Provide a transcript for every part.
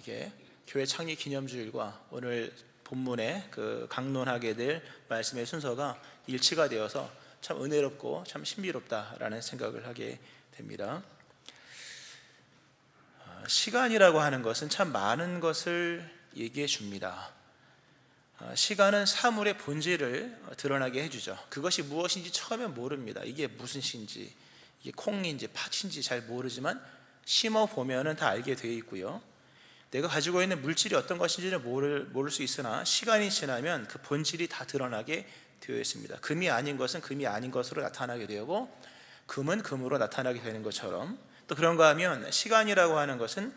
이게 교회 창립 기념주일과 오늘 본문에 그 강론하게 될 말씀의 순서가 일치가 되어서 참 은혜롭고 참 신비롭다라는 생각을 하게 됩니다. 시간이라고 하는 것은 참 많은 것을 얘기해 줍니다. 시간은 사물의 본질을 드러나게 해주죠. 그것이 무엇인지 처음에 모릅니다. 이게 무슨 신지, 이게 콩인지 팥인지 잘 모르지만 심어 보면은 다 알게 되어 있고요. 내가 가지고 있는 물질이 어떤 것인지는 모를 수 있으나 시간이 지나면 그 본질이 다 드러나게 되어 있습니다. 금이 아닌 것은 금이 아닌 것으로 나타나게 되고 금은 금으로 나타나게 되는 것처럼, 또 그런가 하면 시간이라고 하는 것은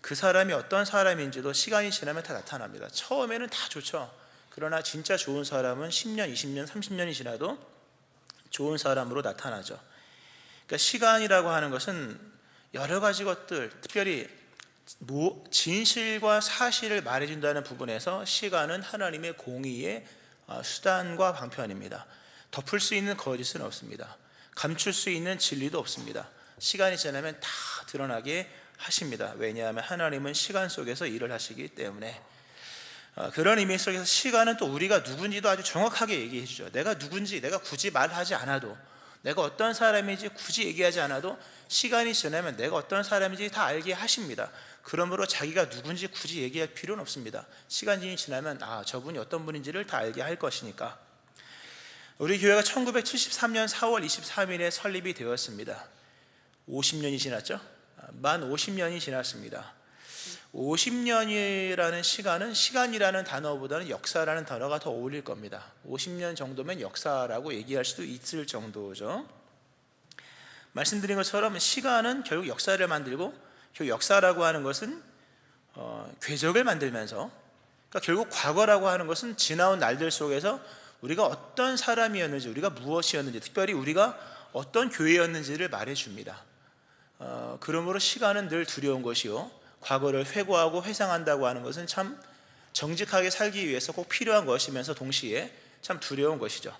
그 사람이 어떤 사람인지도 시간이 지나면 다 나타납니다. 처음에는 다 좋죠. 그러나 진짜 좋은 사람은 10년, 20년, 30년이 지나도 좋은 사람으로 나타나죠. 그러니까 시간이라고 하는 것은 여러 가지 것들, 특별히 진실과 사실을 말해준다는 부분에서 시간은 하나님의 공의의 수단과 방편입니다. 덮을 수 있는 거짓은 없습니다. 감출 수 있는 진리도 없습니다. 시간이 지나면 다 드러나게 하십니다. 왜냐하면 하나님은 시간 속에서 일을 하시기 때문에. 그런 의미 속에서 시간은 또 우리가 누군지도 아주 정확하게 얘기해 주죠. 내가 누군지 내가 굳이 말하지 않아도, 내가 어떤 사람인지 굳이 얘기하지 않아도 시간이 지나면 내가 어떤 사람인지 다 알게 하십니다. 그러므로 자기가 누군지 굳이 얘기할 필요는 없습니다. 시간이 지나면 저분이 어떤 분인지를 다 알게 할 것이니까. 우리 교회가 1973년 4월 23일에 설립이 되었습니다. 50년이 지났죠? 만 50년이 지났습니다. 50년이라는 시간은 시간이라는 단어보다는 역사라는 단어가 더 어울릴 겁니다. 50년 정도면 역사라고 얘기할 수도 있을 정도죠. 말씀드린 것처럼 시간은 결국 역사를 만들고, 결국 역사라고 하는 것은 궤적을 만들면서, 그러니까 결국 과거라고 하는 것은 지나온 날들 속에서 우리가 어떤 사람이었는지, 우리가 무엇이었는지, 특별히 우리가 어떤 교회였는지를 말해줍니다. 그러므로 시간은 늘 두려운 것이요, 과거를 회고하고 회상한다고 하는 것은 참 정직하게 살기 위해서 꼭 필요한 것이면서 동시에 참 두려운 것이죠.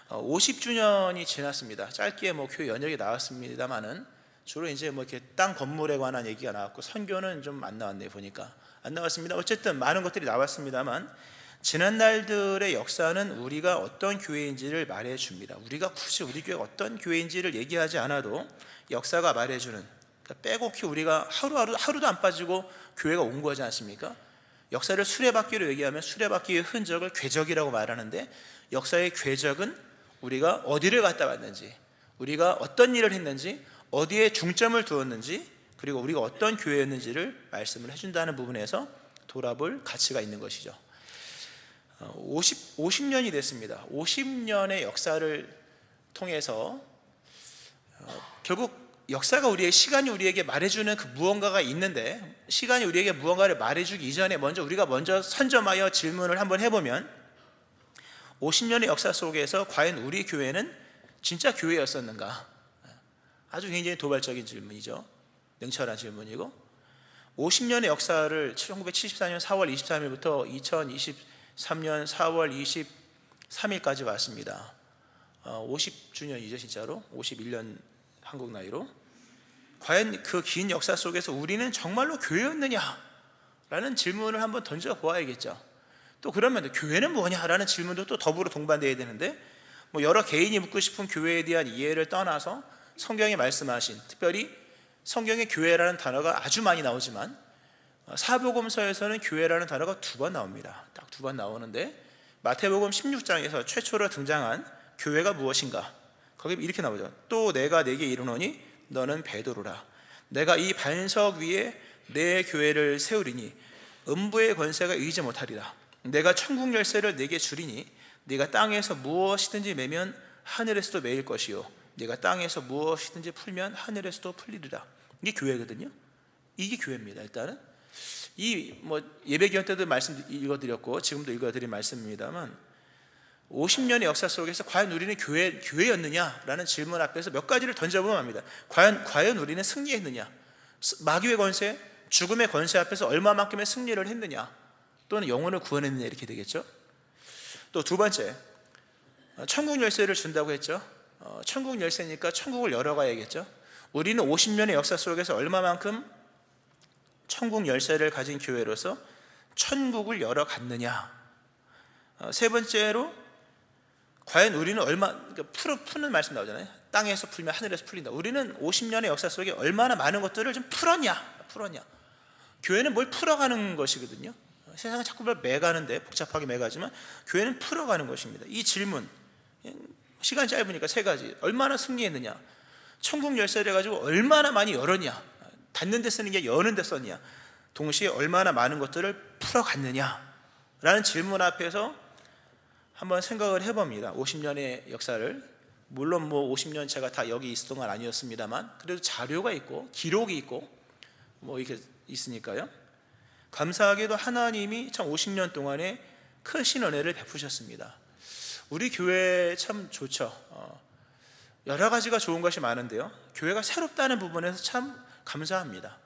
50주년이 지났습니다. 짧게 교회 연역이 나왔습니다만은 주로 이제 이렇게 땅 건물에 관한 얘기가 나왔고, 선교는 좀 안 나왔네요. 보니까 안 나왔습니다. 어쨌든 많은 것들이 나왔습니다만, 지난 날들의 역사는 우리가 어떤 교회인지를 말해줍니다. 우리가 굳이 우리 교회가 어떤 교회인지를 얘기하지 않아도 역사가 말해주는, 빼곡히 우리가 하루도 안 빠지고 교회가 온 거지 않습니까? 역사를 수레바퀴로 얘기하면 수레바퀴의 흔적을 궤적이라고 말하는데, 역사의 궤적은 우리가 어디를 갔다 왔는지, 우리가 어떤 일을 했는지, 어디에 중점을 두었는지, 그리고 우리가 어떤 교회였는지를 말씀을 해준다는 부분에서 돌아볼 가치가 있는 것이죠. 50년이 됐습니다. 50년의 역사를 통해서 결국 역사가 시간이 우리에게 말해주는 그 무언가가 있는데, 시간이 우리에게 무언가를 말해주기 이전에 우리가 먼저 선점하여 질문을 한번 해보면, 50년의 역사 속에서 과연 우리 교회는 진짜 교회였었는가? 아주 굉장히 도발적인 질문이죠. 냉철한 질문이고, 50년의 역사를 1974년 4월 23일부터 2023년 4월 23일까지 왔습니다. 50주년이죠. 진짜로 51년 한국 나이로. 과연 그 긴 역사 속에서 우리는 정말로 교회였느냐라는 질문을 한번 던져보아야겠죠. 또 그러면 교회는 뭐냐라는 질문도 또 더불어 동반되어야 되는데, 여러 개인이 묻고 싶은 교회에 대한 이해를 떠나서 성경이 말씀하신, 특별히 성경에 교회라는 단어가 아주 많이 나오지만 사복음서에서는 교회라는 단어가 2번 나옵니다. 딱 2번 나오는데, 마태복음 16장에서 최초로 등장한 교회가 무엇인가? 거기 이렇게 나오죠. 또 내가 네게 이르노니 너는 베드로라. 내가 이 반석 위에 내 교회를 세우리니 음부의 권세가 이기지 못하리라. 내가 천국 열쇠를 네게 주리니 네가 땅에서 무엇이든지 매면 하늘에서도 매일 것이요, 네가 땅에서 무엇이든지 풀면 하늘에서도 풀리리라. 이게 교회거든요. 이게 교회입니다. 일단은 예배 기원 때도 말씀 읽어드렸고 지금도 읽어드린 말씀입니다만, 50년의 역사 속에서 과연 우리는 교회였느냐라는 질문 앞에서 몇 가지를 던져보면 합니다. 과연 우리는 승리했느냐? 마귀의 권세, 죽음의 권세 앞에서 얼마만큼의 승리를 했느냐? 또는 영혼을 구원했느냐? 이렇게 되겠죠. 또 두 번째, 천국 열쇠를 준다고 했죠. 천국 열쇠니까 천국을 열어가야겠죠. 우리는 50년의 역사 속에서 얼마만큼 천국 열쇠를 가진 교회로서 천국을 열어갔느냐? 세 번째로 과연 우리는 그러니까 푸는 말씀 나오잖아요. 땅에서 풀면 하늘에서 풀린다. 우리는 50년의 역사 속에 얼마나 많은 것들을 좀 풀었냐? 교회는 뭘 풀어가는 것이거든요. 세상은 자꾸 뭘 매가는데, 복잡하게 매가지만 교회는 풀어가는 것입니다. 이 질문, 시간이 짧으니까 세 가지. 얼마나 승리했느냐? 천국 열쇠를 가지고 얼마나 많이 열었냐? 닫는 데 쓰는 게 여는 데 썼냐? 동시에 얼마나 많은 것들을 풀어갔느냐? 라는 질문 앞에서 한번 생각을 해봅니다. 50년의 역사를. 물론 50년 제가 다 여기 있었던 건 아니었습니다만 그래도 자료가 있고 기록이 있고 이렇게 있으니까요. 감사하게도 하나님이 참 50년 동안에 크신 은혜를 베푸셨습니다. 우리 교회 참 좋죠. 여러 가지가 좋은 것이 많은데요, 교회가 새롭다는 부분에서 참 감사합니다.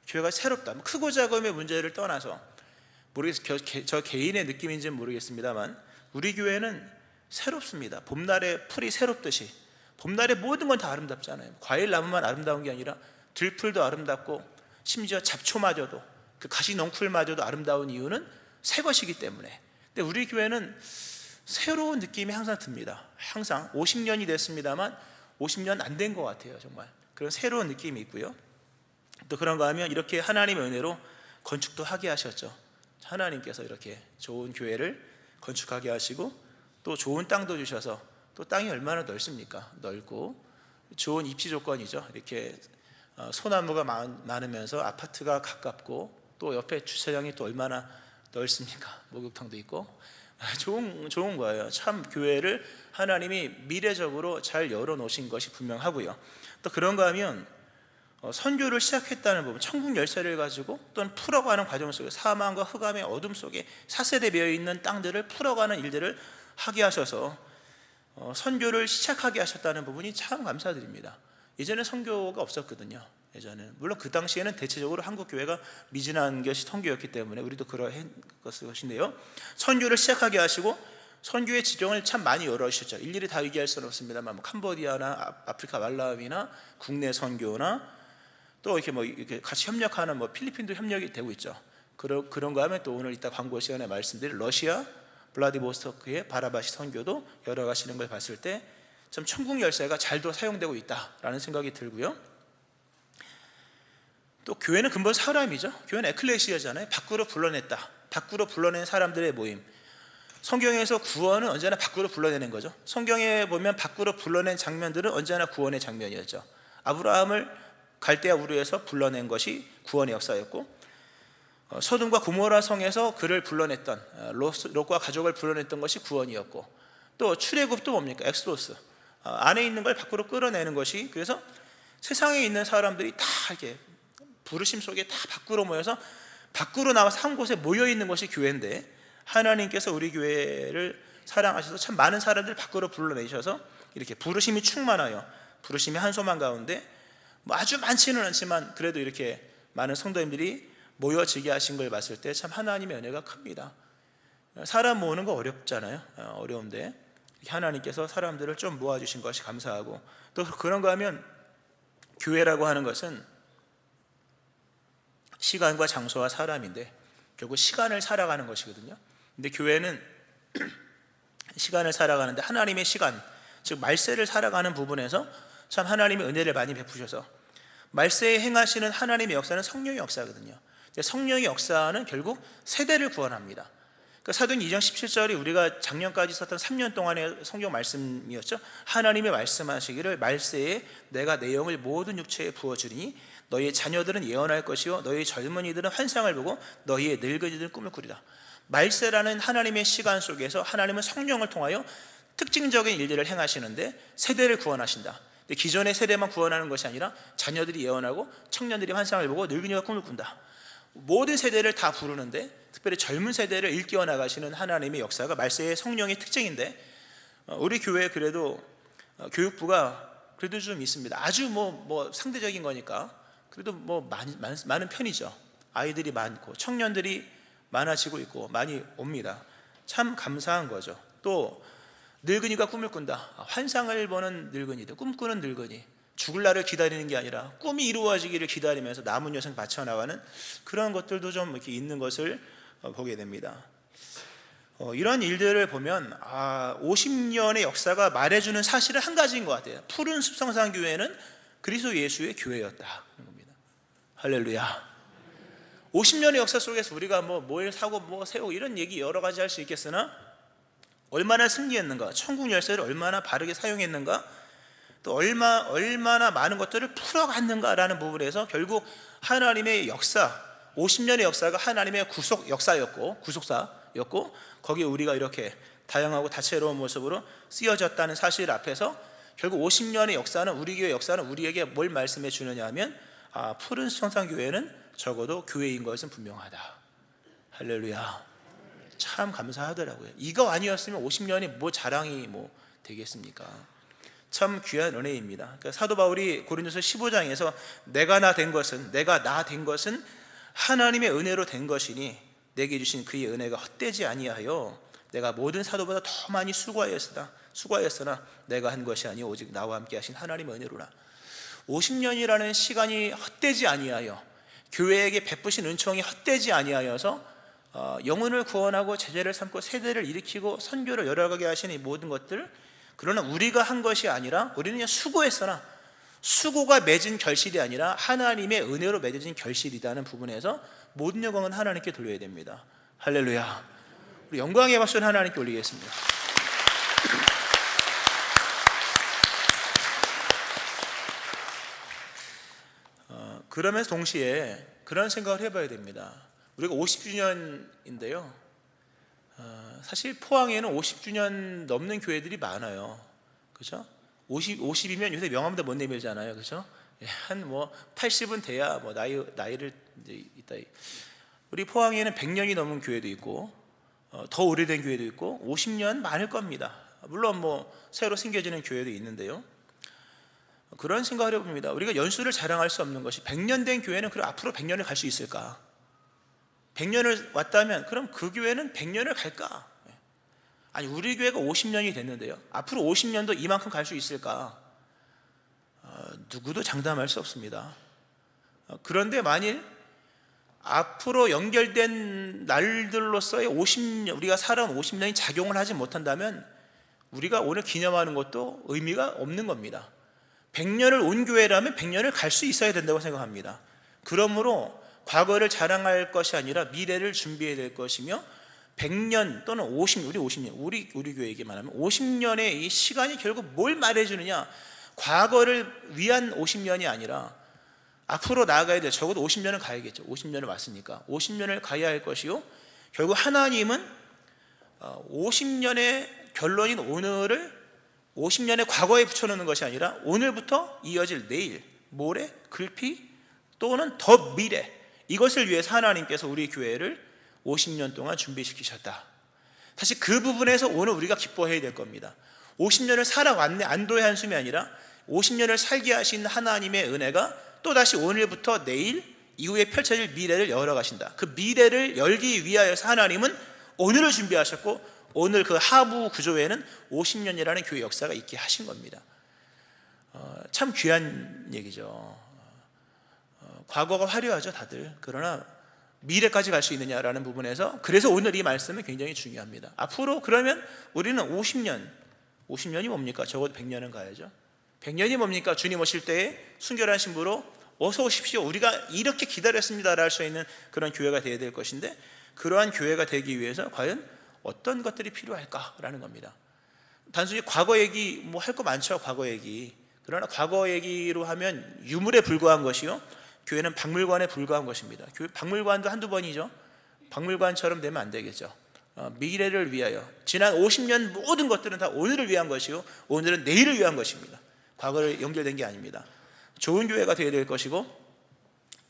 교회가 새롭다, 크고 작음의 문제를 떠나서 저 개인의 느낌인지는 모르겠습니다만 우리 교회는 새롭습니다. 봄날에 풀이 새롭듯이 봄날에 모든 건 다 아름답잖아요. 과일나무만 아름다운 게 아니라 들풀도 아름답고 심지어 잡초마저도, 그 가시넝쿨마저도 아름다운 이유는 새 것이기 때문에. 근데 우리 교회는 새로운 느낌이 항상 듭니다. 항상 50년이 됐습니다만 50년 안 된 것 같아요. 정말 그런 새로운 느낌이 있고요. 또 그런가 하면 이렇게 하나님의 은혜로 건축도 하게 하셨죠. 하나님께서 이렇게 좋은 교회를 건축하게 하시고 또 좋은 땅도 주셔서, 또 땅이 얼마나 넓습니까? 넓고 좋은 입지 조건이죠. 이렇게 소나무가 많으면서 아파트가 가깝고 또 옆에 주차장이 또 얼마나 넓습니까? 목욕탕도 있고 좋은 거예요. 참 교회를 하나님이 미래적으로 잘 열어놓으신 것이 분명하고요. 또 그런가 하면 선교를 시작했다는 부분, 천국 열쇠를 가지고 또는 풀어가는 과정 속에 사망과 흑암의 어둠 속에 사세대 배어있는 땅들을 풀어가는 일들을 하게 하셔서 선교를 시작하게 하셨다는 부분이 참 감사드립니다. 예전에 선교가 없었거든요. 예전에는 물론 그 당시에는 대체적으로 한국 교회가 미진한 것이 선교였기 때문에 우리도 그러한 것인데요, 선교를 시작하게 하시고 선교의 지경을 참 많이 열어주셨죠. 일일이 다 얘기할 수는 없습니다만 캄보디아나 아프리카 말라위나 국내 선교나 또 이렇게 같이 협력하는 필리핀도 협력이 되고 있죠. 그런가 하면 또 오늘 이따 광고 시간에 말씀드릴 러시아 블라디보스토크의 바라바시 선교도 열어가시는 걸 봤을 때 참 천국 열쇠가 잘도 사용되고 있다라는 생각이 들고요. 또 교회는 근본 사람이죠. 교회는 에클레시아잖아요. 밖으로 불러냈다. 밖으로 불러낸 사람들의 모임. 성경에서 구원은 언제나 밖으로 불러내는 거죠. 성경에 보면 밖으로 불러낸 장면들은 언제나 구원의 장면이었죠. 아브라함을 갈대아 우르에서 불러낸 것이 구원의 역사였고, 소돔과 고모라 성에서 그를 불러냈던 롯과 가족을 불러냈던 것이 구원이었고, 또 출애굽도 뭡니까? 엑소도스. 안에 있는 걸 밖으로 끌어내는 것이, 그래서 세상에 있는 사람들이 다 이렇게 부르심 속에 다 밖으로 모여서 밖으로 나와서 한 곳에 모여 있는 것이 교회인데, 하나님께서 우리 교회를 사랑하셔서 참 많은 사람들 밖으로 불러내셔서 이렇게 부르심이 충만하여 부르심이 한 소만 가운데 아주 많지는 않지만 그래도 이렇게 많은 성도님들이 모여지게 하신 걸 봤을 때 참 하나님의 은혜가 큽니다. 사람 모으는 거 어렵잖아요. 어려운데 하나님께서 사람들을 좀 모아주신 것이 감사하고, 또 그런가 하면 교회라고 하는 것은 시간과 장소와 사람인데 결국 시간을 살아가는 것이거든요. 근데 교회는 시간을 살아가는데 하나님의 시간, 즉 말세를 살아가는 부분에서 참 하나님의 은혜를 많이 베푸셔서, 말세에 행하시는 하나님의 역사는 성령의 역사거든요. 성령의 역사는 결국 세대를 구원합니다. 사도행 2장 17절이 우리가 작년까지 썼던 3년 동안의 성경 말씀이었죠. 하나님의 말씀하시기를 말세에 내가 내 영을 모든 육체에 부어주리니 너희의 자녀들은 예언할 것이요 너희 젊은이들은 환상을 보고 너희의 늙은이들은 꿈을 꾸리라. 말세라는 하나님의 시간 속에서 하나님은 성령을 통하여 특징적인 일들을 행하시는데 세대를 구원하신다. 기존의 세대만 구원하는 것이 아니라 자녀들이 예언하고 청년들이 환상을 보고 늙은이가 꿈을 꾼다. 모든 세대를 다 부르는데 특별히 젊은 세대를 일깨워 나가시는 하나님의 역사가 말세의 성령의 특징인데, 우리 교회에 그래도 교육부가 그래도 좀 있습니다. 아주 상대적인 거니까 그래도 많은 편이죠. 아이들이 많고 청년들이 많아지고 있고 많이 옵니다. 참 감사한 거죠. 또 늙은이가 꿈을 꾼다. 환상을 보는 늙은이들, 꿈꾸는 늙은이, 죽을 날을 기다리는 게 아니라 꿈이 이루어지기를 기다리면서 남은 여생 바쳐나가는 그런 것들도 좀 이렇게 있는 것을 보게 됩니다. 이런 일들을 보면 50년의 역사가 말해주는 사실은 한 가지인 것 같아요. 푸른 숲성산 교회는 그리스도 예수의 교회였다. 할렐루야. 50년의 역사 속에서 우리가 뭘 사고 뭐 세우고 이런 얘기 여러 가지 할 수 있겠으나 얼마나 승리했는가, 천국 열쇠를 얼마나 바르게 사용했는가, 또 얼마나 많은 것들을 풀어갔는가라는 부분에서 결국 하나님의 역사, 50년의 역사가 하나님의 구속사였고 거기에 우리가 이렇게 다양하고 다채로운 모습으로 쓰여졌다는 사실 앞에서 결국 50년의 역사는, 우리 교회 역사는 우리에게 뭘 말씀해 주느냐 하면 푸른 성산교회는 적어도 교회인 것은 분명하다. 할렐루야. 참 감사하더라고요. 이거 아니었으면 50년이 뭐 자랑이 되겠습니까? 참 귀한 은혜입니다. 그러니까 사도 바울이 고린도서 15장에서 내가 나 된 것은 하나님의 은혜로 된 것이니 내게 주신 그의 은혜가 헛되지 아니하여 내가 모든 사도보다 더 많이 수고하였으나 내가 한 것이 아니요 오직 나와 함께 하신 하나님의 은혜로라. 50년이라는 시간이 헛되지 아니하여, 교회에게 베푸신 은총이 헛되지 아니하여서 영혼을 구원하고 제자를 삼고 세대를 일으키고 선교를 열어가게 하신 이 모든 것들, 그러나 우리가 한 것이 아니라 우리는 그냥 수고했으나 수고가 맺은 결실이 아니라 하나님의 은혜로 맺어진 결실이라는 부분에서 모든 영광은 하나님께 돌려야 됩니다. 할렐루야. 우리 영광의 박수를 하나님께 올리겠습니다. 그러면서 동시에 그런 생각을 해봐야 됩니다. 우리가 50주년인데요 사실 포항에는 50주년 넘는 교회들이 많아요. 그렇죠? 50이면 요새 명함도 못 내밀잖아요. 그렇죠? 한 80은 돼야 나이를 있다. 우리 포항에는 100년이 넘은 교회도 있고 더 오래된 교회도 있고 50년 많을 겁니다. 물론 새로 생겨지는 교회도 있는데요. 그런 생각을 해봅니다. 우리가 연수를 자랑할 수 없는 것이 100년 된 교회는 그럼 앞으로 100년을 갈 수 있을까? 100년을 왔다면 그럼 그 교회는 100년을 갈까? 아니 우리 교회가 50년이 됐는데요 앞으로 50년도 이만큼 갈 수 있을까? 누구도 장담할 수 없습니다. 그런데 만일 앞으로 연결된 날들로서의 우리가 살아온 50년이 작용을 하지 못한다면 우리가 오늘 기념하는 것도 의미가 없는 겁니다. 100년을 온 교회라면 100년을 갈 수 있어야 된다고 생각합니다. 그러므로 과거를 자랑할 것이 아니라 미래를 준비해야 될 것이며 100년 또는 50년, 우리 교회에게 말하면 50년의 이 시간이 결국 뭘 말해주느냐, 과거를 위한 50년이 아니라 앞으로 나아가야 돼. 적어도 50년을 가야겠죠. 50년을 왔으니까 50년을 가야 할 것이요, 결국 하나님은 50년의 결론인 오늘을 50년의 과거에 붙여놓는 것이 아니라 오늘부터 이어질 내일, 모레, 글피 또는 더 미래, 이것을 위해서 하나님께서 우리 교회를 50년 동안 준비시키셨다. 사실 그 부분에서 오늘 우리가 기뻐해야 될 겁니다. 50년을 살아왔네, 안도의 한숨이 아니라 50년을 살게 하신 하나님의 은혜가 또다시 오늘부터 내일 이후에 펼쳐질 미래를 열어가신다. 그 미래를 열기 위하여서 하나님은 오늘을 준비하셨고 오늘 그 하부 구조에는 50년이라는 교회 역사가 있게 하신 겁니다. 참 귀한 얘기죠. 과거가 화려하죠 다들. 그러나 미래까지 갈 수 있느냐라는 부분에서 그래서 오늘 이 말씀은 굉장히 중요합니다. 앞으로 그러면 우리는 50년이 뭡니까? 적어도 100년은 가야죠. 100년이 뭡니까? 주님 오실 때에 순결한 신부로 어서 오십시오, 우리가 이렇게 기다렸습니다라 할 수 있는 그런 교회가 되어야 될 것인데, 그러한 교회가 되기 위해서 과연 어떤 것들이 필요할까라는 겁니다. 단순히 과거 얘기 할 거 많죠. 과거 얘기. 그러나 과거 얘기로 하면 유물에 불과한 것이요, 교회는 박물관에 불과한 것입니다. 교회 박물관도 한두 번이죠. 박물관처럼 되면 안 되겠죠. 미래를 위하여 지난 50년 모든 것들은 다 오늘을 위한 것이요, 오늘은 내일을 위한 것입니다. 과거를 연결된 게 아닙니다. 좋은 교회가 되어야 될 것이고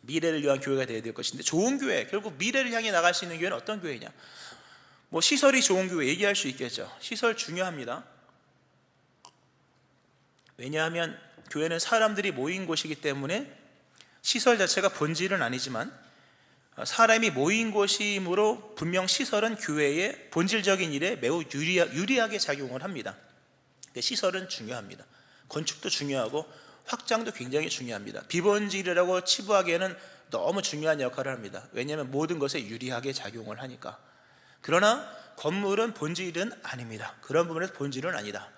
미래를 위한 교회가 되어야 될 것인데, 좋은 교회, 결국 미래를 향해 나갈 수 있는 교회는 어떤 교회냐? 시설이 좋은 교회 얘기할 수 있겠죠. 시설 중요합니다. 왜냐하면 교회는 사람들이 모인 곳이기 때문에 시설 자체가 본질은 아니지만 사람이 모인 곳이므로 분명 시설은 교회의 본질적인 일에 매우 유리하게 작용을 합니다. 시설은 중요합니다. 건축도 중요하고 확장도 굉장히 중요합니다. 비본질이라고 치부하기에는 너무 중요한 역할을 합니다. 왜냐하면 모든 것에 유리하게 작용을 하니까. 그러나 건물은 본질은 아닙니다. 그런 부분에서 본질은 아니다.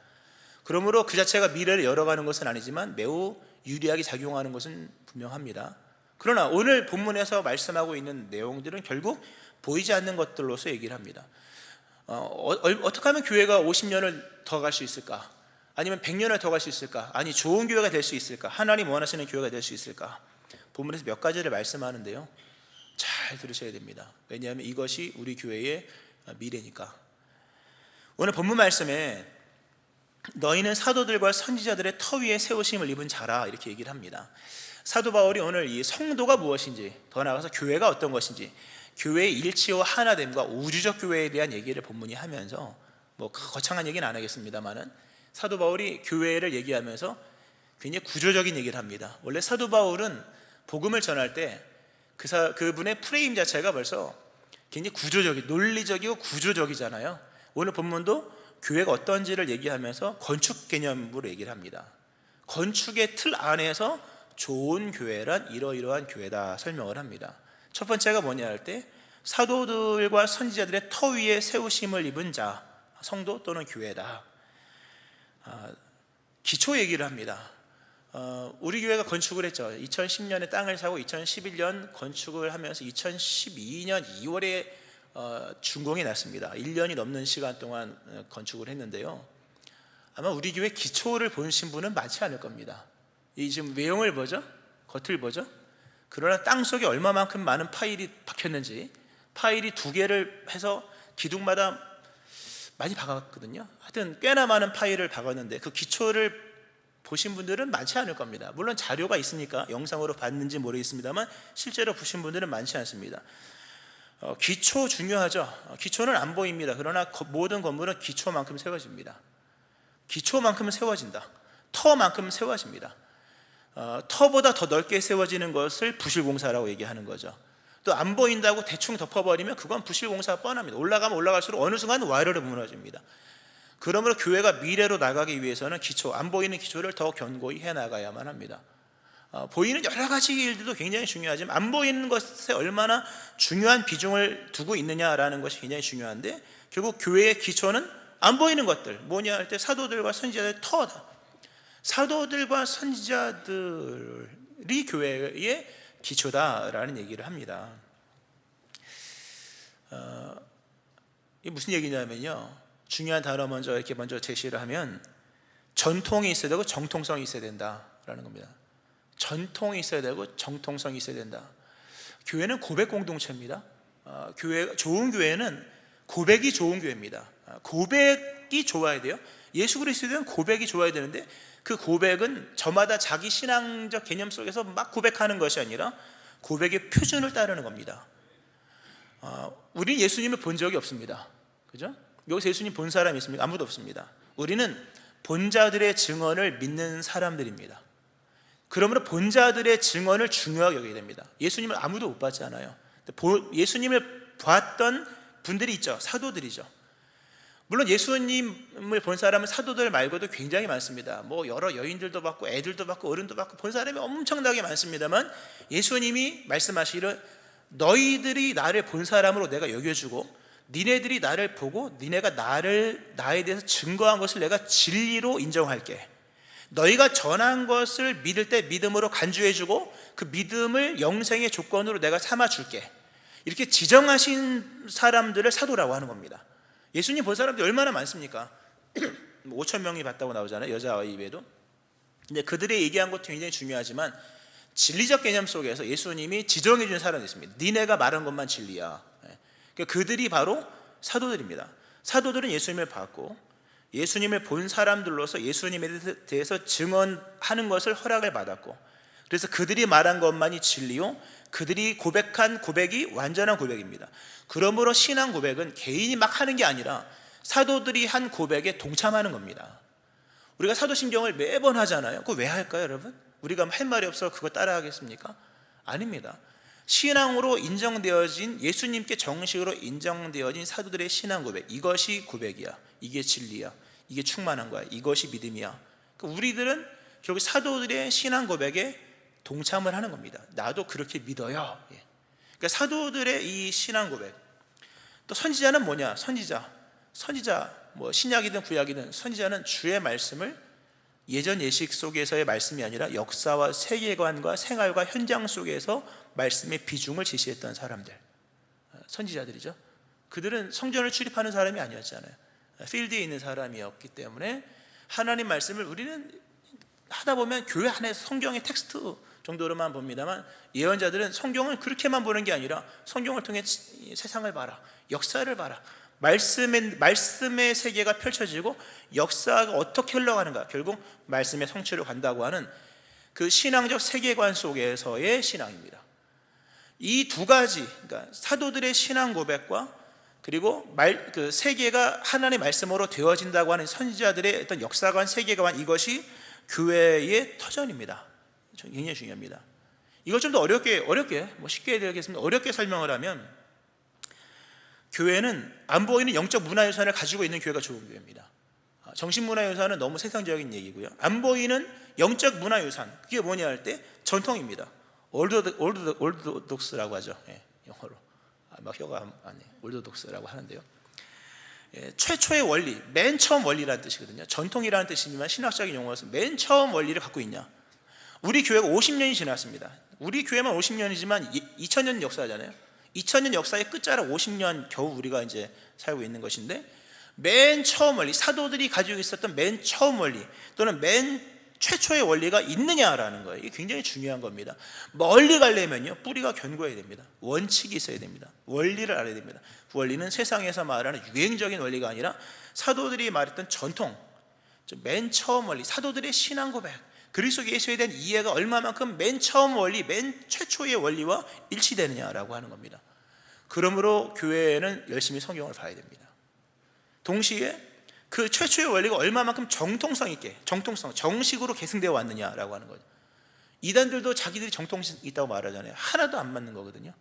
그러므로 그 자체가 미래를 열어가는 것은 아니지만 매우 유리하게 작용하는 것은 분명합니다. 그러나 오늘 본문에서 말씀하고 있는 내용들은 결국 보이지 않는 것들로서 얘기를 합니다. 어떻게 하면 교회가 50년을 더 갈 수 있을까? 아니면 100년을 더 갈 수 있을까? 아니 좋은 교회가 될 수 있을까? 하나님 원하시는 교회가 될 수 있을까? 본문에서 몇 가지를 말씀하는데요, 잘 들으셔야 됩니다. 왜냐하면 이것이 우리 교회의 미래니까. 오늘 본문 말씀에 너희는 사도들과 선지자들의 터 위에 세우심을 입은 자라 이렇게 얘기를 합니다. 사도 바울이 오늘 이 성도가 무엇인지, 더 나아가서 교회가 어떤 것인지, 교회의 일치와 하나됨과 우주적 교회에 대한 얘기를 본문이 하면서, 뭐 거창한 얘기는 안 하겠습니다만은 사도 바울이 교회를 얘기하면서 굉장히 구조적인 얘기를 합니다. 원래 사도 바울은 복음을 전할 때 그분의 프레임 자체가 벌써 굉장히 구조적이, 논리적이고 구조적이잖아요. 오늘 본문도 교회가 어떤지를 얘기하면서 건축 개념으로 얘기를 합니다. 건축의 틀 안에서 좋은 교회란 이러이러한 교회다 설명을 합니다. 첫 번째가 뭐냐 할 때, 사도들과 선지자들의 터 위에 세우심을 입은 자, 성도 또는 교회다. 기초 얘기를 합니다. 우리 교회가 건축을 했죠. 2010년에 땅을 사고 2011년 건축을 하면서 2012년 2월에 준공이 났습니다. 1년이 넘는 시간 동안 건축을 했는데요, 아마 우리 교회 기초를 보신 분은 많지 않을 겁니다. 이 지금 외형을 보죠, 겉을 보죠. 그러나 땅속에 얼마만큼 많은 파일이 박혔는지, 파일이 2개를 해서 기둥마다 많이 박았거든요. 하여튼 꽤나 많은 파일을 박았는데 그 기초를 보신 분들은 많지 않을 겁니다. 물론 자료가 있으니까 영상으로 봤는지 모르겠습니다만 실제로 보신 분들은 많지 않습니다. 기초 중요하죠. 기초는 안 보입니다. 그러나 모든 건물은 기초만큼 세워집니다. 기초만큼 세워진다. 터만큼 세워집니다. 터보다 더 넓게 세워지는 것을 부실공사라고 얘기하는 거죠. 또 안 보인다고 대충 덮어버리면 그건 부실공사가 뻔합니다. 올라가면 올라갈수록 어느 순간 와르르 무너집니다. 그러므로 교회가 미래로 나가기 위해서는 기초, 안 보이는 기초를 더 견고히 해나가야만 합니다. 보이는 여러 가지 일들도 굉장히 중요하지만 안 보이는 것에 얼마나 중요한 비중을 두고 있느냐라는 것이 굉장히 중요한데, 결국 교회의 기초는 안 보이는 것들, 뭐냐 할 때 사도들과 선지자들의 터다. 사도들과 선지자들이 교회의 기초다라는 얘기를 합니다. 이게 무슨 얘기냐면요, 중요한 단어 먼저 제시를 하면 전통이 있어야 되고 정통성이 있어야 된다라는 겁니다. 전통이 있어야 되고 정통성이 있어야 된다. 교회는 고백 공동체입니다. 좋은 교회는 고백이 좋은 교회입니다. 고백이 좋아야 돼요. 예수 그리스도에 대한 고백이 좋아야 되는데, 그 고백은 저마다 자기 신앙적 개념 속에서 막 고백하는 것이 아니라 고백의 표준을 따르는 겁니다. 우리는 예수님을 본 적이 없습니다. 그죠? 여기서 예수님 본 사람이 있습니까? 아무도 없습니다. 우리는 본자들의 증언을 믿는 사람들입니다. 그러므로 본자들의 증언을 중요하게 여겨야 됩니다. 예수님을 아무도 못 봤잖아요. 예수님을 봤던 분들이 있죠. 사도들이죠. 물론 예수님을 본 사람은 사도들 말고도 굉장히 많습니다. 뭐 여러 여인들도 봤고 애들도 봤고 어른도 봤고 본 사람이 엄청나게 많습니다만, 예수님이 말씀하시기를 너희들이 나를 본 사람으로 내가 여겨주고, 니네들이 나를 보고 니네가 나에 대해서 증거한 것을 내가 진리로 인정할게. 너희가 전한 것을 믿을 때 믿음으로 간주해주고 그 믿음을 영생의 조건으로 내가 삼아줄게. 이렇게 지정하신 사람들을 사도라고 하는 겁니다. 예수님 본 사람들이 얼마나 많습니까? 5,000명이 봤다고 나오잖아요, 여자아이 외에도. 근데 그들이 얘기한 것도 굉장히 중요하지만 진리적 개념 속에서 예수님이 지정해 준 사람이 있습니다. 니네가 말한 것만 진리야. 그들이 바로 사도들입니다. 사도들은 예수님을 봤고 예수님을 본 사람들로서 예수님에 대해서 증언하는 것을 허락을 받았고, 그래서 그들이 말한 것만이 진리요, 그들이 고백한 고백이 완전한 고백입니다. 그러므로 신앙 고백은 개인이 막 하는 게 아니라 사도들이 한 고백에 동참하는 겁니다. 우리가 사도신경을 매번 하잖아요. 그거 왜 할까요, 여러분? 우리가 할 말이 없어 그거 따라하겠습니까? 아닙니다. 신앙으로 인정되어진, 예수님께 정식으로 인정되어진 사도들의 신앙 고백, 이것이 고백이야, 이게 진리야, 이게 충만한 거야, 이것이 믿음이야. 우리들은 결국 사도들의 신앙 고백에 동참을 하는 겁니다. 나도 그렇게 믿어요. 그러니까 사도들의 이 신앙 고백. 또 선지자는 뭐냐? 선지자 뭐 신약이든 구약이든 선지자는 주의 말씀을 예전 예식 속에서의 말씀이 아니라 역사와 세계관과 생활과 현장 속에서 말씀의 비중을 제시했던 사람들, 선지자들이죠. 그들은 성전을 출입하는 사람이 아니었잖아요. 필드에 있는 사람이었기 때문에 하나님 말씀을 우리는 하다 보면 교회 안에서 성경의 텍스트 정도로만 봅니다만, 예언자들은 성경을 그렇게만 보는 게 아니라 성경을 통해 세상을 봐라, 역사를 봐라, 말씀의 세계가 펼쳐지고 역사가 어떻게 흘러가는가, 결국 말씀의 성취로 간다고 하는 그 신앙적 세계관 속에서의 신앙입니다. 이 두 가지, 그러니까 사도들의 신앙 고백과 그리고 그 세계가 하나님의 말씀으로 되어진다고 하는 선지자들의 어떤 역사관, 세계관, 이것이 교회의 터전입니다. 굉장히 중요합니다. 이걸 좀 더 어렵게 뭐 쉽게 해드리겠습니다. 어렵게 설명을 하면, 교회는 안 보이는 영적 문화유산을 가지고 있는 교회가 좋은 교회입니다. 정신문화유산은 너무 세상적인 얘기고요. 안 보이는 영적 문화유산, 그게 뭐냐 할 때 전통입니다. 올드독스라고 하죠. 영어로 막 혀가 안 해. 올드독스라고 하는데요. 최초의 원리, 맨 처음 원리라는 뜻이거든요. 전통이라는 뜻이지만 신학적인 용어로서 맨 처음 원리를 갖고 있냐. 우리 교회가 50년이 지났습니다. 우리 교회만 50년이지만 2000년 역사잖아요. 2000년 역사의 끝자락 50년 겨우 우리가 이제 살고 있는 것인데, 맨 처음 원리, 사도들이 가지고 있었던 맨 처음 원리 또는 맨 최초의 원리가 있느냐라는 거예요. 이게 굉장히 중요한 겁니다. 멀리 가려면요, 뿌리가 견고해야 됩니다. 원칙이 있어야 됩니다. 원리를 알아야 됩니다. 그 원리는 세상에서 말하는 유행적인 원리가 아니라 사도들이 말했던 전통, 맨 처음 원리, 사도들의 신앙 고백, 그리스도 예수에 대한 이해가 얼마만큼 맨 처음 원리, 맨 최초의 원리와 일치되느냐라고 하는 겁니다. 그러므로 교회는 열심히 성경을 봐야 됩니다. 동시에 그 최초의 원리가 얼마만큼 정통성 있게, 정식으로 계승되어 왔느냐라고 하는 거죠. 이단들도 자기들이 정통성 있다고 말하잖아요. 하나도 안 맞는 거거든요.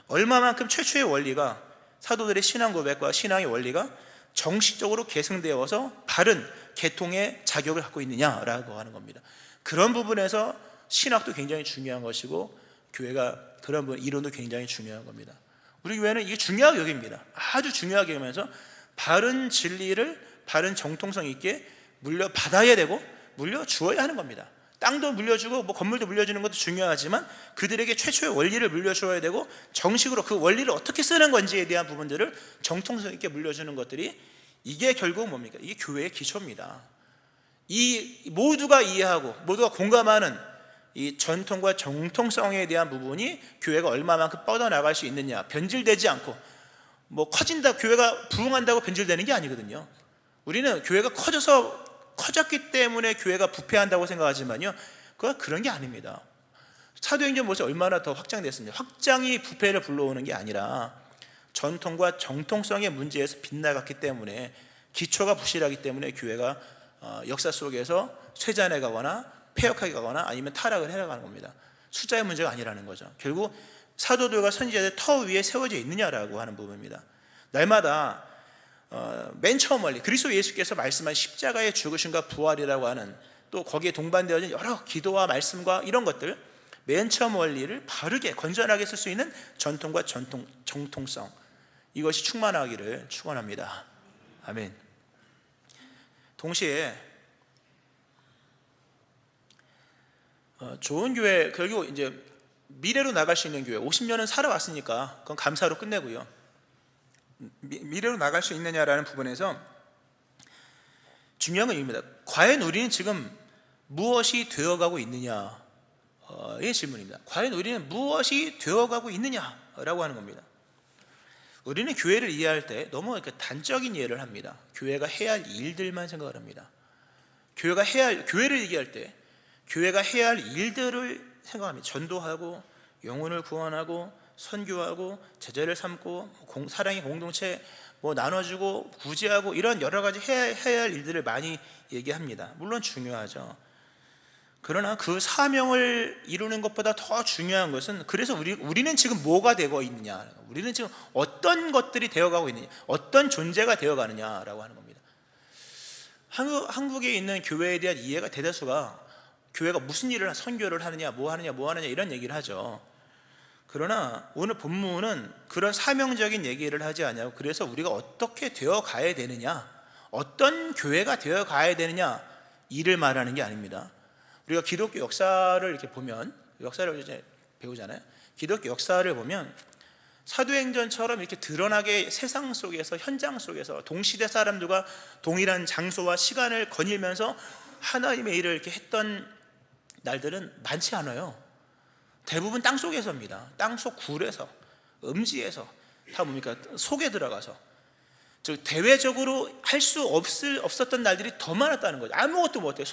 얼마만큼 최초의 원리가, 사도들의 신앙 고백과 신앙의 원리가 정식적으로 계승되어서 바른 계통의 자격을 갖고 있느냐라고 하는 겁니다. 그런 부분에서 신학도 굉장히 중요한 것이고, 교회가 그런 부분, 이론도 굉장히 중요한 겁니다. 우리 교회는 이게 중요하게 여깁니다. 아주 중요하게 여기면서 바른 진리를 바른 정통성 있게 물려받아야 되고 물려주어야 하는 겁니다. 땅도 물려주고 뭐 건물도 물려주는 것도 중요하지만, 그들에게 최초의 원리를 물려주어야 되고, 정식으로 그 원리를 어떻게 쓰는 건지에 대한 부분들을 정통성 있게 물려주는 것들이, 이게 결국 뭡니까? 이게 교회의 기초입니다. 이 모두가 이해하고 모두가 공감하는 이 전통과 정통성에 대한 부분이 교회가 얼마만큼 뻗어나갈 수 있느냐, 변질되지 않고, 뭐 커진다, 교회가 부흥한다고 변질되는 게 아니거든요. 우리는 교회가 커졌기 때문에 교회가 부패한다고 생각하지만요, 그건 그런 게 아닙니다. 사도행전 모습이 얼마나 더 확장됐습니다. 확장이 부패를 불러오는 게 아니라 전통과 정통성의 문제에서 빗나갔기 때문에, 기초가 부실하기 때문에 교회가 역사 속에서 쇠잔해 가거나 폐역하게 가거나 아니면 타락을 해나가는 겁니다. 숫자의 문제가 아니라는 거죠. 결국 사도들과 선지자들 터 위에 세워져 있느냐라고 하는 부분입니다. 날마다 맨 처음 원리, 그리스도 예수께서 말씀한 십자가의 죽으심과 부활이라고 하는, 또 거기에 동반되어진 여러 기도와 말씀과 이런 것들, 맨 처음 원리를 바르게 건전하게 쓸 수 있는 전통과 정통성, 이것이 충만하기를 축원합니다. 아멘. 동시에 좋은 교회, 결국 이제 미래로 나갈 수 있는 교회, 50년은 살아왔으니까 그건 감사로 끝내고요. 미래로 나갈 수 있느냐라는 부분에서 중요한 건 이겁니다. 과연 우리는 지금 무엇이 되어가고 있느냐의 질문입니다. 과연 우리는 무엇이 되어가고 있느냐라고 하는 겁니다. 우리는 교회를 이해할 때 너무 단적인 이해를 합니다. 교회가 해야 할 일들만 생각을 합니다. 교회를 얘기할 때 교회가 해야 할 일들을 생각합니다. 전도하고 영혼을 구원하고 선교하고 제자를 삼고 사랑의 공동체 뭐 나눠주고 구제하고, 이런 여러 가지 해야 할 일들을 많이 얘기합니다. 물론 중요하죠. 그러나 그 사명을 이루는 것보다 더 중요한 것은, 그래서 우리는 지금 뭐가 되고 있느냐, 우리는 지금 어떤 것들이 되어가고 있느냐, 어떤 존재가 되어가느냐라고 하는 겁니다. 한국에 있는 교회에 대한 이해가 대다수가 교회가 무슨 일을 선교를 하느냐, 뭐 하느냐 이런 얘기를 하죠. 그러나 오늘 본문은 그런 사명적인 얘기를 하지 않냐고, 그래서 우리가 어떻게 되어 가야 되느냐, 어떤 교회가 되어 가야 되느냐, 이를 말하는 게 아닙니다. 우리가 기독교 역사를 이렇게 보면, 역사를 이제 배우잖아요. 기독교 역사를 보면 사도행전처럼 이렇게 드러나게 세상 속에서, 현장 속에서 동시대 사람들과 동일한 장소와 시간을 거닐면서 하나님의 일을 이렇게 했던 날들은 많지 않아요. 대부분 땅속에서입니다. 땅속 굴에서, 음지에서, 다 뭡니까? 속에 들어가서, 즉 대외적으로 할 수 없었던 날들이 더 많았다는 거죠. 아무것도 못해요.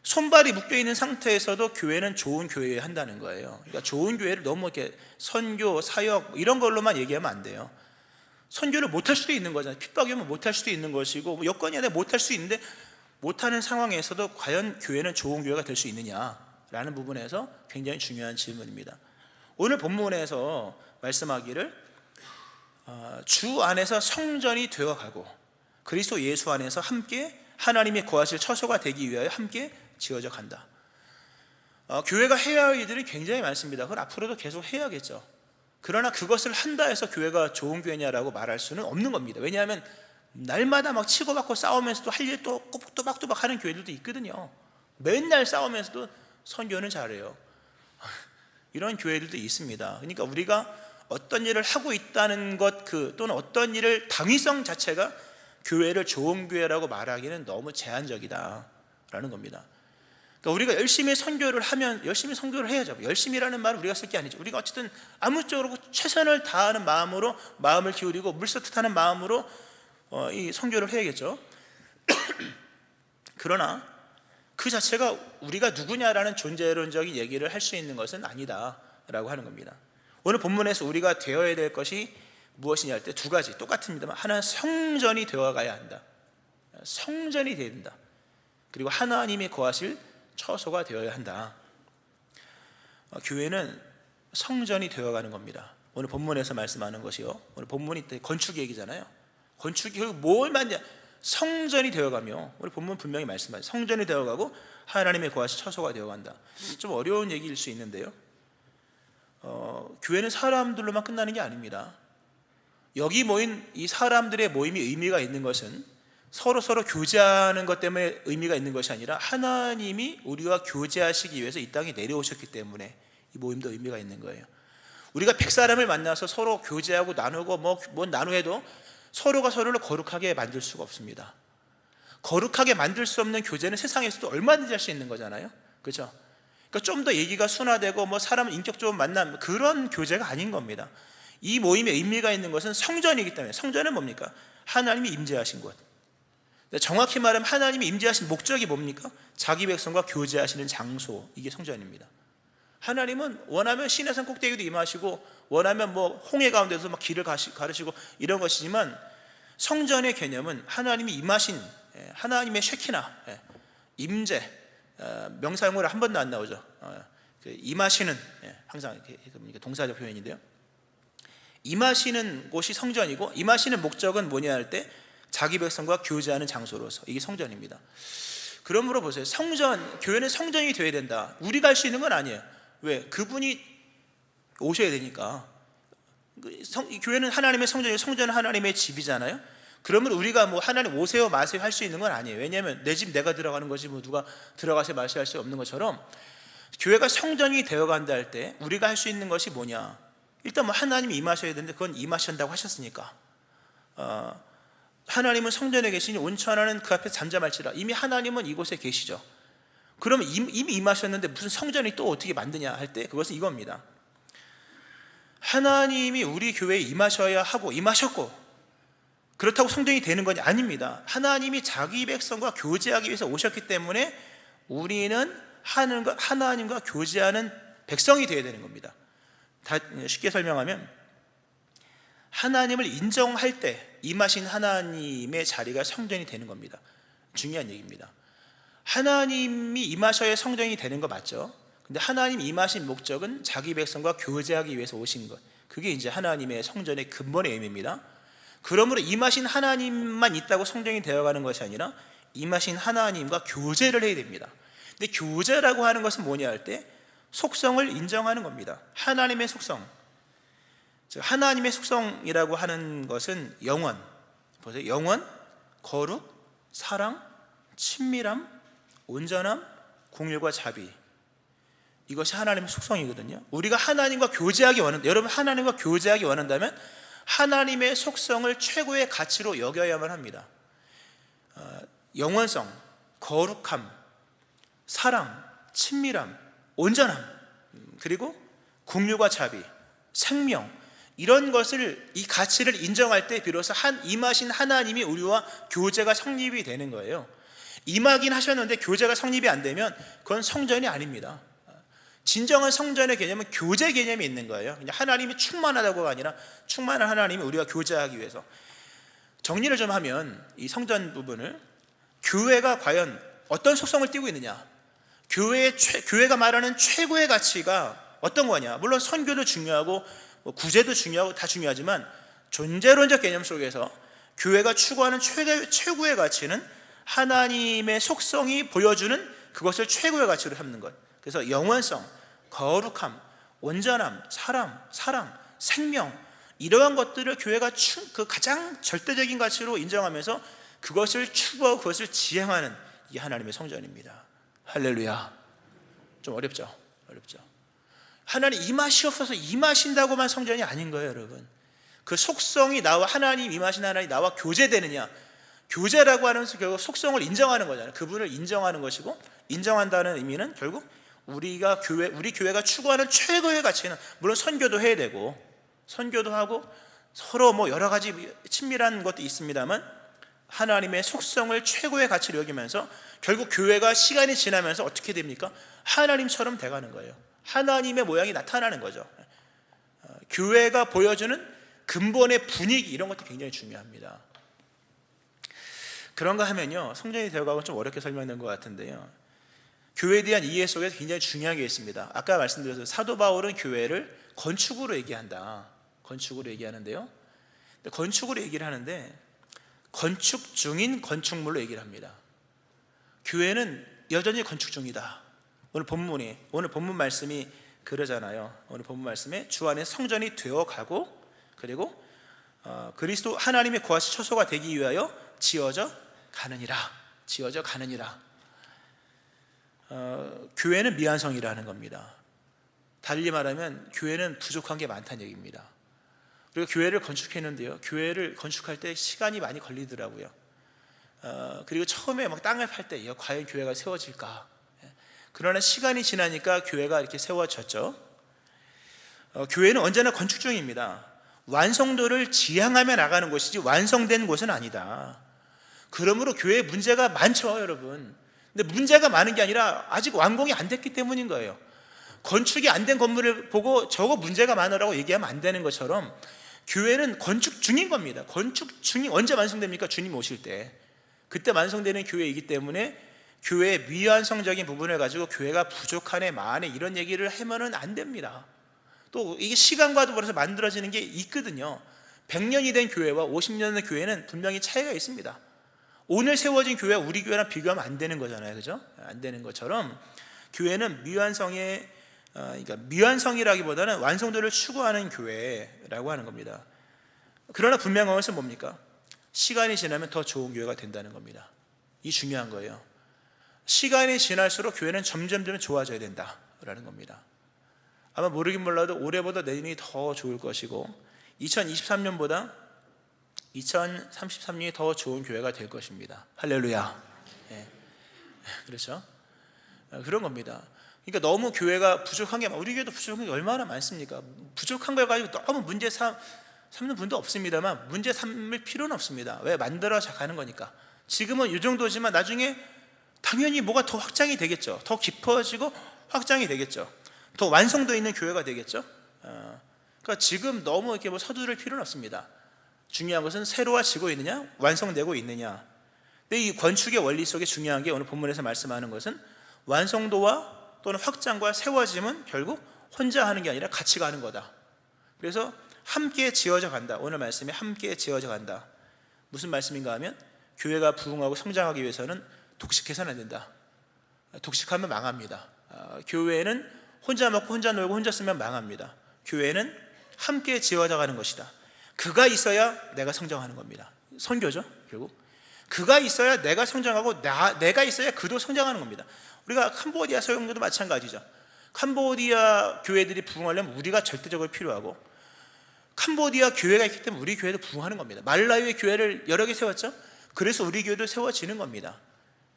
손발이 묶여있는 상태에서도 교회는 좋은 교회에 한다는 거예요. 그러니까 좋은 교회를 너무 이렇게 선교, 사역 이런 걸로만 얘기하면 안 돼요. 선교를 못할 수도 있는 거잖아요. 핍박이 오면 못할 수도 있는 것이고, 뭐 여건이 아니라 못할 수 있는데, 못하는 상황에서도 과연 교회는 좋은 교회가 될 수 있느냐라는 부분에서 굉장히 중요한 질문입니다. 오늘 본문에서 말씀하기를 주 안에서 성전이 되어가고 그리스도 예수 안에서 함께 하나님의 거하실 처소가 되기 위하여 함께 지어져 간다. 교회가 해야 할 일들이 굉장히 많습니다. 그걸 앞으로도 계속 해야겠죠. 그러나 그것을 한다 해서 교회가 좋은 교회냐라고 말할 수는 없는 겁니다. 왜냐하면 날마다 막 치고받고 싸우면서도 할 일 또 또박또박 하는 교회들도 있거든요. 맨날 싸우면서도 선교는 잘해요. 이런 교회들도 있습니다. 그러니까 우리가 어떤 일을 하고 있다는 것, 또는 어떤 일을 당위성 자체가 교회를 좋은 교회라고 말하기는 너무 제한적이다라는 겁니다. 그러니까 우리가 열심히 선교를 하면 열심히 선교를 해야죠. 열심히라는 말을 우리가 쓸 게 아니죠. 우리가 어쨌든 아무쪼록 최선을 다하는 마음으로, 마음을 기울이고 물서뜯하는 마음으로 이 선교를 해야겠죠. 그러나 그 자체가 우리가 누구냐라는 존재론적인 얘기를 할 수 있는 것은 아니다라고 하는 겁니다. 오늘 본문에서 우리가 되어야 될 것이 무엇이냐 할 때 두 가지 똑같습니다만, 하나는 성전이 되어가야 한다. 성전이 되어야 된다. 그리고 하나님이 거하실 처소가 되어야 한다. 교회는 성전이 되어가는 겁니다. 오늘 본문에서 말씀하는 것이요, 오늘 본문이 건축 얘기잖아요. 건축이 뭘 말하냐, 성전이 되어가며, 우리 본문 분명히 말씀하죠. 성전이 되어가고 하나님의 거하실 처소가 되어간다. 좀 어려운 얘기일 수 있는데요, 교회는 사람들로만 끝나는 게 아닙니다. 여기 모인 이 사람들의 모임이 의미가 있는 것은 서로 교제하는 것 때문에 의미가 있는 것이 아니라 하나님이 우리와 교제하시기 위해서 이 땅에 내려오셨기 때문에 이 모임도 의미가 있는 거예요. 우리가 100사람을 만나서 서로 교제하고 나누고 뭐 나누어도 서로가 서로를 거룩하게 만들 수가 없습니다. 거룩하게 만들 수 없는 교제는 세상에서도 얼마든지 할 수 있는 거잖아요. 그렇죠? 그러니까 좀 더 얘기가 순화되고 사람을 인격적으로 만나는 그런 교제가 아닌 겁니다. 이 모임의 의미가 있는 것은 성전이기 때문에. 성전은 뭡니까? 하나님이 임재하신 곳. 정확히 말하면 하나님이 임재하신 목적이 뭡니까? 자기 백성과 교제하시는 장소, 이게 성전입니다. 하나님은 원하면 시내산 꼭대기도 임하시고, 원하면 홍해 가운데서 막 길을 가르시고 이런 것이지만, 성전의 개념은 하나님이 임하신, 하나님의 쉐키나, 임재, 명사용어로 한 번도 안 나오죠. 임하시는, 항상 이렇게 동사적 표현인데요, 임하시는 곳이 성전이고, 임하시는 목적은 뭐냐 할 때 자기 백성과 교제하는 장소로서, 이게 성전입니다. 그러므로 보세요. 교회는 성전이 되어야 된다. 우리가 할 수 있는 건 아니에요. 왜? 그분이 오셔야 되니까. 교회는 하나님의 성전이고, 성전은 하나님의 집이잖아요. 그러면 우리가 하나님 오세요 마세요 할 수 있는 건 아니에요. 왜냐하면 내 집 내가 들어가는 거지 누가 들어가세요 마세요 할 수 없는 것처럼, 교회가 성전이 되어간다 할 때 우리가 할 수 있는 것이 뭐냐, 일단 하나님이 임하셔야 되는데 그건 임하신다고 하셨으니까, 하나님은 성전에 계시니 온천 하나는 그 앞에 잠잠할지라. 이미 하나님은 이곳에 계시죠. 그러면 이미 임하셨는데 무슨 성전이 또 어떻게 만드냐 할 때 그것은 이겁니다. 하나님이 우리 교회에 임하셔야 하고 임하셨고, 그렇다고 성전이 되는 건 아닙니다. 하나님이 자기 백성과 교제하기 위해서 오셨기 때문에 우리는 하나님과 교제하는 백성이 되어야 되는 겁니다. 쉽게 설명하면, 하나님을 인정할 때 임하신 하나님의 자리가 성전이 되는 겁니다. 중요한 얘기입니다. 하나님이 임하셔야 성전이 되는 거 맞죠? 근데 하나님 임하신 목적은 자기 백성과 교제하기 위해서 오신 것, 그게 이제 하나님의 성전의 근본의 의미입니다. 그러므로 임하신 하나님만 있다고 성전이 되어가는 것이 아니라 임하신 하나님과 교제를 해야 됩니다. 근데 교제라고 하는 것은 뭐냐 할 때 속성을 인정하는 겁니다. 하나님의 속성. 하나님의 속성이라고 하는 것은 영원. 보세요. 영원, 거룩, 사랑, 친밀함, 온전함, 공율과 자비. 이것이 하나님의 속성이거든요. 우리가 하나님과 교제하기 원한다. 여러분, 하나님과 교제하기 원한다면 하나님의 속성을 최고의 가치로 여겨야만 합니다. 영원성, 거룩함, 사랑, 친밀함, 온전함, 그리고 공유와 자비, 생명, 이런 것을, 이 가치를 인정할 때 비로소 임하신 하나님이 우리와 교제가 성립이 되는 거예요. 임하긴 하셨는데 교제가 성립이 안 되면 그건 성전이 아닙니다. 진정한 성전의 개념은 교제 개념이 있는 거예요. 그냥 하나님이 충만하다고가 아니라 충만한 하나님이 우리와 교제하기 위해서. 정리를 좀 하면 이 성전 부분을, 교회가 과연 어떤 속성을 띠고 있느냐, 교회가 말하는 최고의 가치가 어떤 거냐. 물론 선교도 중요하고 구제도 중요하고 다 중요하지만 존재론적 개념 속에서 교회가 추구하는 최고의 가치는 하나님의 속성이 보여주는 그것을 최고의 가치로 삼는 것. 그래서 영원성, 거룩함, 온전함, 사랑, 생명, 이러한 것들을 교회가 그 가장 절대적인 가치로 인정하면서 그것을 추구하고 그것을 지향하는 이 하나님의 성전입니다. 할렐루야. 좀 어렵죠? 하나님 임하시옵소서, 임하신다고만 성전이 아닌 거예요, 여러분. 그 속성이 나와, 하나님 임하신 하나님이 나와 교제되느냐. 교제라고 하는 것은 결국 속성을 인정하는 거잖아요. 그분을 인정하는 것이고, 인정한다는 의미는 결국 우리 교회가 추구하는 최고의 가치는, 물론 선교도 해야 되고 선교도 하고 서로 여러 가지 친밀한 것도 있습니다만, 하나님의 속성을 최고의 가치로 여기면서 결국 교회가 시간이 지나면서 어떻게 됩니까? 하나님처럼 돼가는 거예요. 하나님의 모양이 나타나는 거죠. 교회가 보여주는 근본의 분위기, 이런 것도 굉장히 중요합니다. 그런가 하면요, 성전이 되어가고 좀 어렵게 설명된 것 같은데요, 교회에 대한 이해 속에서 굉장히 중요한 게 있습니다. 아까 말씀드렸죠. 사도 바울은 교회를 건축으로 얘기한다. 건축으로 얘기하는데요, 건축으로 얘기를 하는데 건축 중인 건축물로 얘기를 합니다. 교회는 여전히 건축 중이다. 오늘 본문 말씀이 그러잖아요. 오늘 본문 말씀에 주 안에 성전이 되어가고, 그리고 그리스도 하나님의 거하신 처소가 되기 위하여 지어져 가느니라. 교회는 미완성이라는 겁니다. 달리 말하면 교회는 부족한 게 많다는 얘기입니다. 그리고 교회를 건축했는데요, 교회를 건축할 때 시간이 많이 걸리더라고요. 그리고 처음에 땅을 팔 때 과연 교회가 세워질까? 그러나 시간이 지나니까 교회가 이렇게 세워졌죠. 교회는 언제나 건축 중입니다. 완성도를 지향하며 나가는 곳이지 완성된 곳은 아니다. 그러므로 교회에 문제가 많죠, 여러분. 근데 문제가 많은 게 아니라 아직 완공이 안 됐기 때문인 거예요. 건축이 안 된 건물을 보고 저거 문제가 많으라고 얘기하면 안 되는 것처럼 교회는 건축 중인 겁니다. 건축 중이 언제 완성됩니까? 주님 오실 때. 그때 완성되는 교회이기 때문에 교회의 미완성적인 부분을 가지고 교회가 부족하네 마네 이런 얘기를 하면은 안 됩니다. 또 이게 시간과 더불어서 만들어지는 게 있거든요. 100년이 된 교회와 50년 된 교회는 분명히 차이가 있습니다. 오늘 세워진 교회와 우리 교회랑 비교하면 안 되는 거잖아요, 그죠? 안 되는 것처럼 교회는 그러니까 미완성이라기보다는 완성도를 추구하는 교회라고 하는 겁니다. 그러나 분명한 것은 뭡니까? 시간이 지나면 더 좋은 교회가 된다는 겁니다. 이 중요한 거예요. 시간이 지날수록 교회는 점점 좋아져야 된다라는 겁니다. 아마 모르긴 몰라도 올해보다 내년이 더 좋을 것이고 2023년보다 2033년이 더 좋은 교회가 될 것입니다. 할렐루야. 그렇죠? 그런 겁니다. 그러니까 너무 교회가 부족한 게, 우리 교회도 부족한 게 얼마나 많습니까? 부족한 걸 가지고 너무 문제 삼는 분도 없습니다만 문제 삼을 필요는 없습니다. 왜? 만들어져 가는 거니까. 지금은 이 정도지만 나중에 당연히 뭐가 더 확장이 되겠죠. 더 깊어지고 확장이 되겠죠. 더 완성도 있는 교회가 되겠죠. 그러니까 지금 너무 이렇게 서두를 필요는 없습니다. 중요한 것은 새로워지고 있느냐, 완성되고 있느냐. 근데 이 건축의 원리 속에 중요한 게 오늘 본문에서 말씀하는 것은 완성도와 또는 확장과 세워짐은 결국 혼자 하는 게 아니라 같이 가는 거다. 그래서 함께 지어져 간다. 오늘 말씀이 함께 지어져 간다. 무슨 말씀인가 하면 교회가 부흥하고 성장하기 위해서는 독식해서는 안 된다. 독식하면 망합니다. 교회는 혼자 먹고 혼자 놀고 혼자 쓰면 망합니다. 교회는 함께 지어져가는 것이다. 그가 있어야 내가 성장하는 겁니다. 선교죠, 결국. 그가 있어야 내가 성장하고 내가 있어야 그도 성장하는 겁니다. 우리가 캄보디아 소용도도 마찬가지죠. 캄보디아 교회들이 부흥하려면 우리가 절대적으로 필요하고, 캄보디아 교회가 있기 때문에 우리 교회도 부흥하는 겁니다. 말라위의 교회를 여러 개 세웠죠. 그래서 우리 교회도 세워지는 겁니다.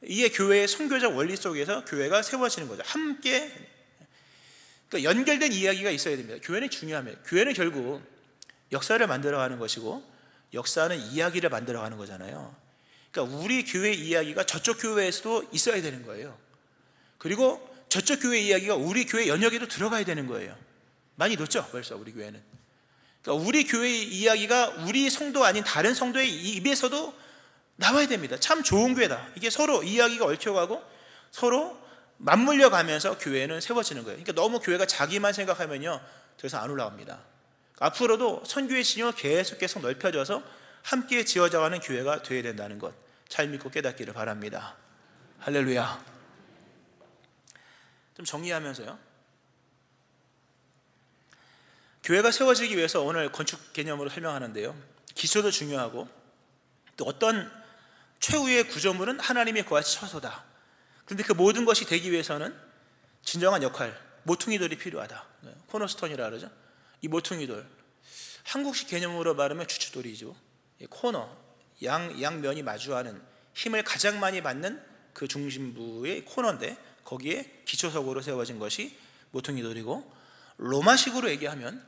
이게 교회의 선교적 원리 속에서 교회가 세워지는 거죠. 함께, 그러니까 연결된 이야기가 있어야 됩니다. 교회는 중요합니다. 교회는 결국 역사를 만들어가는 것이고, 역사는 이야기를 만들어가는 거잖아요. 그러니까 우리 교회 이야기가 저쪽 교회에서도 있어야 되는 거예요. 그리고 저쪽 교회 이야기가 우리 교회 연역에도 들어가야 되는 거예요. 많이 늦죠, 벌써 우리 교회는. 그러니까 우리 교회의 이야기가 우리 성도 아닌 다른 성도의 입에서도 나와야 됩니다. 참 좋은 교회다. 이게 서로 이야기가 얽혀가고 서로 맞물려 가면서 교회는 세워지는 거예요. 그러니까 너무 교회가 자기만 생각하면요, 더 이상 안 올라갑니다. 앞으로도 선교의 진영을 계속 넓혀져서 함께 지어져가는 교회가 되어야 된다는 것, 잘 믿고 깨닫기를 바랍니다. 할렐루야. 좀 정리하면서요, 교회가 세워지기 위해서 오늘 건축 개념으로 설명하는데요, 기초도 중요하고 또 어떤 최후의 구조물은 하나님의 거하시 처소다. 그런데 그 모든 것이 되기 위해서는 진정한 역할, 모퉁이돌이 필요하다. 코너스톤이라 그러죠. 이 모퉁이돌, 한국식 개념으로 말하면 주춧돌이죠. 코너, 양면이 마주하는 힘을 가장 많이 받는 그 중심부의 코너인데, 거기에 기초석으로 세워진 것이 모퉁이돌이고, 로마식으로 얘기하면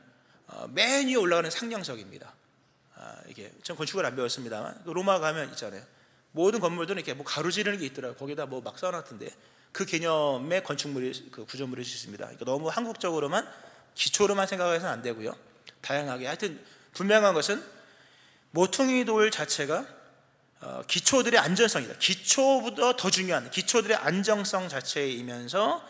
맨 위에 올라가는 상梁석입니다. 이게 전 건축을 안 배웠습니다만 로마 가면 있잖아요. 모든 건물들은 이렇게 뭐 가로지르는 게 있더라고요. 거기다 뭐 막 써놨던데 그 개념의 건축물이, 그 구조물이 있습니다. 그러니까 너무 한국적으로만 기초로만 생각해서는 안 되고요. 다양하게, 하여튼 분명한 것은 모퉁이돌 자체가 기초들의 안전성이다. 기초보다 더 중요한 기초들의 안정성 자체이면서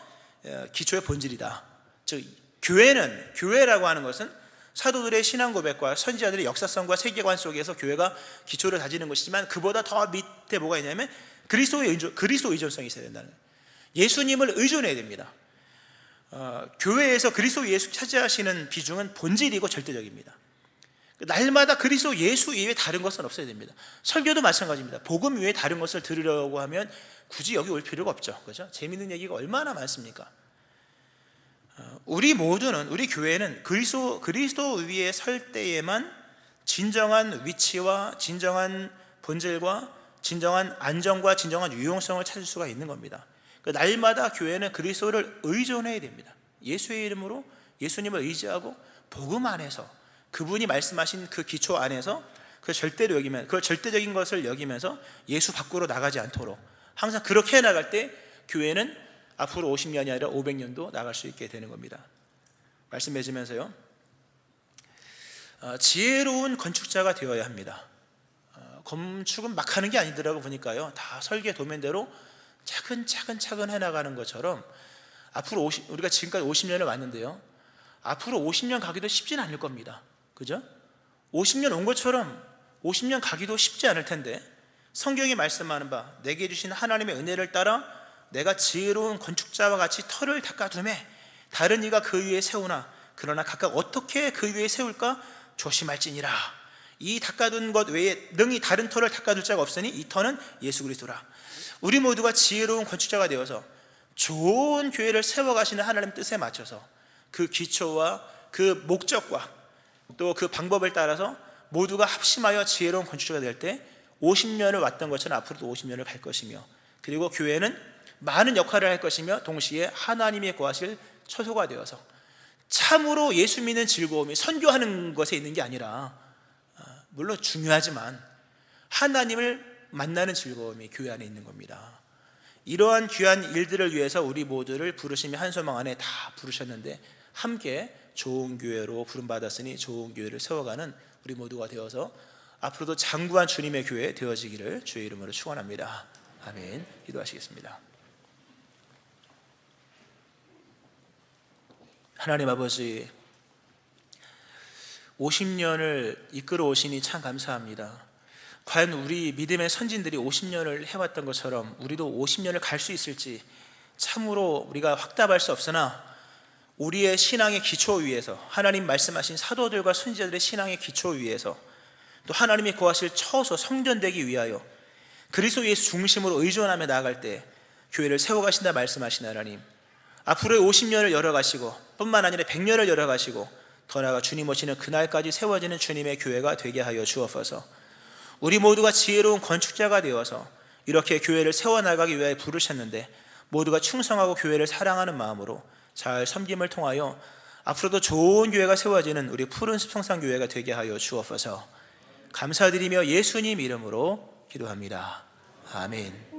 기초의 본질이다. 즉 교회라고 하는 것은 사도들의 신앙 고백과 선지자들의 역사성과 세계관 속에서 교회가 기초를 다지는 것이지만, 그보다 더 밑에 뭐가 있냐면 그리스도 의존성이 있어야 된다는 거예요. 예수님을 의존해야 됩니다. 교회에서 그리스도 예수 차지하시는 비중은 본질이고 절대적입니다. 날마다 그리스도 예수 이외에 다른 것은 없어야 됩니다. 설교도 마찬가지입니다. 복음 외에 다른 것을 들으려고 하면 굳이 여기 올 필요가 없죠. 그렇죠? 재밌는 얘기가 얼마나 많습니까? 우리 모두는, 우리 교회는 그리스도 위에 설 때에만 진정한 위치와 진정한 본질과 진정한 안정과 진정한 유용성을 찾을 수가 있는 겁니다. 날마다 교회는 그리스도를 의존해야 됩니다. 예수의 이름으로 예수님을 의지하고 복음 안에서 그분이 말씀하신 그 기초 안에서 그 절대로 여기면, 그 절대적인 것을 여기면서 예수 밖으로 나가지 않도록 항상 그렇게 나갈 때 교회는 앞으로 50년이 아니라 500년도 나갈 수 있게 되는 겁니다. 말씀 맺으면서요, 지혜로운 건축자가 되어야 합니다. 건축은 막 하는 게 아니더라고 보니까요, 다 설계 도면대로 차근차근 해나가는 것처럼 앞으로 우리가 지금까지 50년을 왔는데요, 앞으로 50년 가기도 쉽지는 않을 겁니다. 그죠? 50년 온 것처럼 50년 가기도 쉽지 않을 텐데, 성경이 말씀하는 바 내게 주신 하나님의 은혜를 따라 내가 지혜로운 건축자와 같이 터를 닦아두매 다른 이가 그 위에 세우나 그러나 각각 어떻게 그 위에 세울까 조심할지니라. 이 닦아둔 것 외에 능히 다른 터를 닦아둘 자가 없으니 이 터는 예수 그리스도라. 우리 모두가 지혜로운 건축자가 되어서 좋은 교회를 세워가시는 하나님 뜻에 맞춰서 그 기초와 그 목적과 또 그 방법을 따라서 모두가 합심하여 지혜로운 건축자가 될 때 50년을 왔던 것처럼 앞으로도 50년을 갈 것이며, 그리고 교회는 많은 역할을 할 것이며 동시에 하나님의 거하실 처소가 되어서 참으로 예수 믿는 즐거움이 선교하는 것에 있는 게 아니라, 물론 중요하지만 하나님을 만나는 즐거움이 교회 안에 있는 겁니다. 이러한 귀한 일들을 위해서 우리 모두를 부르심이 한 소망 안에 다 부르셨는데, 함께 좋은 교회로 부름받았으니 좋은 교회를 세워가는 우리 모두가 되어서 앞으로도 장구한 주님의 교회 되어지기를 주의 이름으로 축원합니다. 아멘. 기도하시겠습니다. 하나님 아버지, 50년을 이끌어 오시니 참 감사합니다. 과연 우리 믿음의 선진들이 50년을 해왔던 것처럼 우리도 50년을 갈 수 있을지 참으로 우리가 확답할 수 없으나 우리의 신앙의 기초 위에서, 하나님 말씀하신 사도들과 선지자들의 신앙의 기초 위에서, 또 하나님이 거하실 처소 성전되기 위하여 그리스도 예수 중심으로 의존하며 나아갈 때 교회를 세워가신다 말씀하신 하나님, 앞으로의 50년을 열어가시고 뿐만 아니라 100년을 열어가시고 더 나아가 주님 오시는 그날까지 세워지는 주님의 교회가 되게 하여 주옵소서. 우리 모두가 지혜로운 건축자가 되어서 이렇게 교회를 세워나가기 위하여 부르셨는데 모두가 충성하고 교회를 사랑하는 마음으로 잘 섬김을 통하여 앞으로도 좋은 교회가 세워지는 우리 푸른숲 성산교회가 되게 하여 주옵소서. 감사드리며 예수님 이름으로 기도합니다. 아멘.